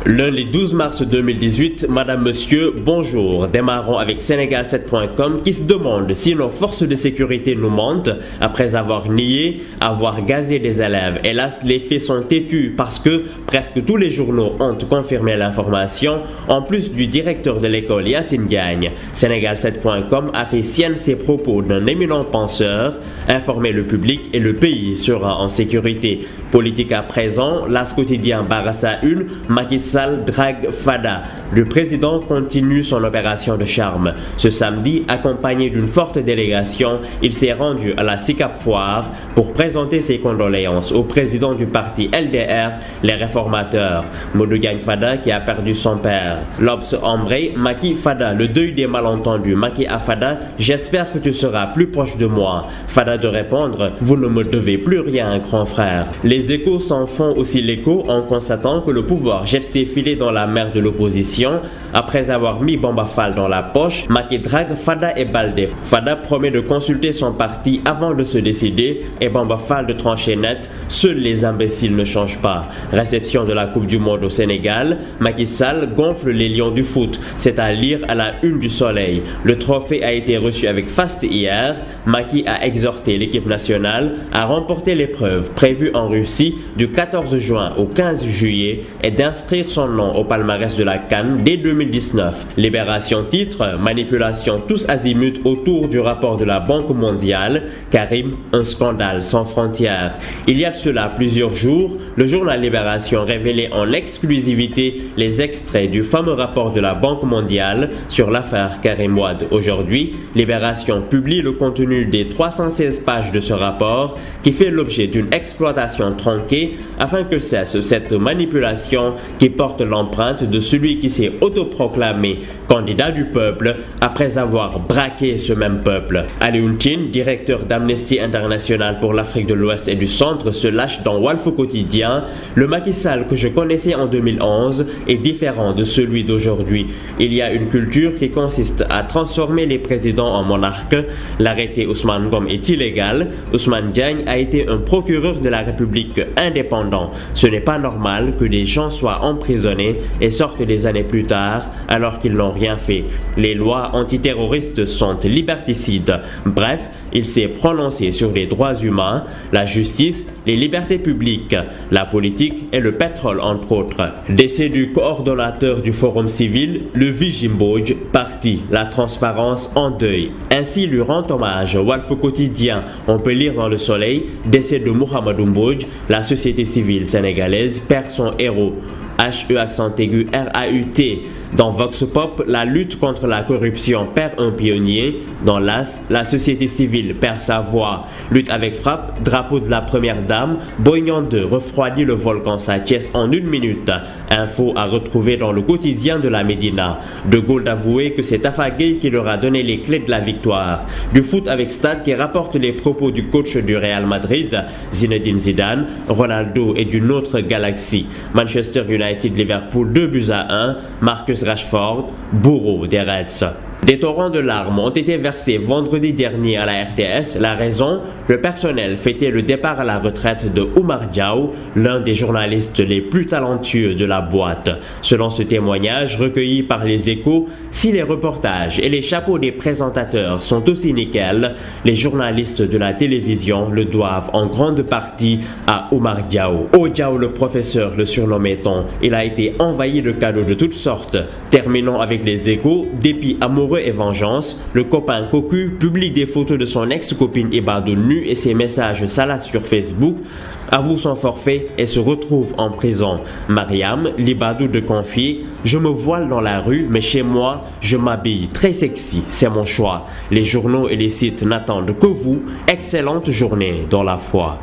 Lundi 12 mars 2018, Madame, Monsieur, bonjour. Démarrons avec Sénégal7.com qui se demande si nos forces de sécurité nous mentent après avoir nié avoir gazé des élèves. Hélas, les faits sont têtus parce que presque tous les journaux ont confirmé l'information, en plus du directeur de l'école Yacine Diagne. Sénégal7.com a fait sienne ces propos d'un éminent penseur. Informer le public et le pays sera en sécurité. Politique à présent, L'As quotidien Barassa 1, Macky Sall drague Fada. Le président continue son opération de charme. Ce samedi, accompagné d'une forte délégation, il s'est rendu à la SICAP Foire pour présenter ses condoléances au président du parti LDR, les réformateurs, Modou Diagne Fada, qui a perdu son père. L'Obs embraye Macky Fada, le deuil des malentendus. Macky à Fada, j'espère que tu seras plus proche de moi. Fada de répondre, vous ne me devez plus rien, grand frère. Les Échos s'en font aussi l'écho en constatant que le pouvoir jette ses filets dans la mer de l'opposition. Après avoir mis Bamba Fall dans la poche, Macky drague Fada et Baldé. Fada promet de consulter son parti avant de se décider et Bamba Fall de trancher net. Seuls les imbéciles ne changent pas. Réception de la Coupe du Monde au Sénégal, Macky Sall gonfle les lions du foot. C'est à lire à la une du Soleil. Le trophée a été reçu avec faste hier. Macky a exhorté l'équipe nationale à remporter l'épreuve prévue en Russie du 14 juin au 15 juillet et d'inscrire son nom au palmarès de la CAN dès 2019. Libération titre, manipulation tous azimuts autour du rapport de la Banque mondiale. Karim, un scandale sans frontières. Il y a de cela plusieurs jours, le journal Libération révélait en exclusivité les extraits du fameux rapport de la Banque mondiale sur l'affaire Karim Wade. Aujourd'hui, Libération publie le contenu des 316 pages de ce rapport qui fait l'objet d'une exploitation tronquée afin que cesse cette manipulation qui porte l'empreinte de celui qui s'est autoproclamé candidat du peuple après avoir braqué ce même peuple. Alioune Tine, directeur d'Amnesty International pour l'Afrique de l'Ouest et du Centre, se lâche dans Walf Quotidien. Le Macky Sall que je connaissais en 2011 est différent de celui d'aujourd'hui. Il y a une culture qui consiste à transformer les présidents en monarques. L'arrêté Ousmane Ngom est illégal. Ousmane Diagne a été un procureur de la République indépendant. Ce n'est pas normal que des gens soient emprisonnés et sortent des années plus tard alors qu'ils n'ont rien fait. Les lois antiterroristes sont liberticides. Bref, il s'est prononcé sur les droits humains, la justice, les libertés publiques, la politique et le pétrole entre autres. Décès du coordonnateur du Forum civil, le Vigimboj, parti, la transparence en deuil. Ainsi lui rend hommage Walf Quotidien. On peut lire dans Le Soleil, décès de Mohamedou Mbodj, la société civile sénégalaise perd son héros. H-E accent aigu R-A-U-T. Dans Vox Pop, la lutte contre la corruption perd un pionnier. Dans L'As, la société civile perd sa voix. Lutte avec frappe, drapeau de la première dame. Boignan 2 refroidit le volcan Sathiès en 1 minute. Info à retrouver dans le quotidien de la Médina. De Gaulle d'avouer que c'est Tafa Gueye qui leur a donné les clés de la victoire. Du foot avec Stade qui rapporte les propos du coach du Real Madrid, Zinedine Zidane. Ronaldo est d'une autre galaxie. Manchester United Liverpool 2-1. Marcus Rashford, bourreau des Reds. Des torrents de larmes ont été versés vendredi dernier à la RTS. La raison, le personnel fêtait le départ à la retraite de Oumar Diaw, l'un des journalistes les plus talentueux de la boîte. Selon ce témoignage recueilli par les Échos, si les reportages et les chapeaux des présentateurs sont aussi nickel, les journalistes de la télévision le doivent en grande partie à Oumar Diaw. Oh Diaw le professeur, le surnommait-on. Il a été envahi de cadeaux de toutes sortes. Terminons avec les Échos. Dépit amoureux et vengeance, le copain cocu publie des photos de son ex-copine Ibadou nue et ses messages salaces sur Facebook, avoue son forfait et se retrouve en prison. Mariam, l'Ibadou de confier, je me voile dans la rue, mais chez moi, je m'habille très sexy, c'est mon choix. Les journaux et les sites n'attendent que vous. Excellente journée dans la foi.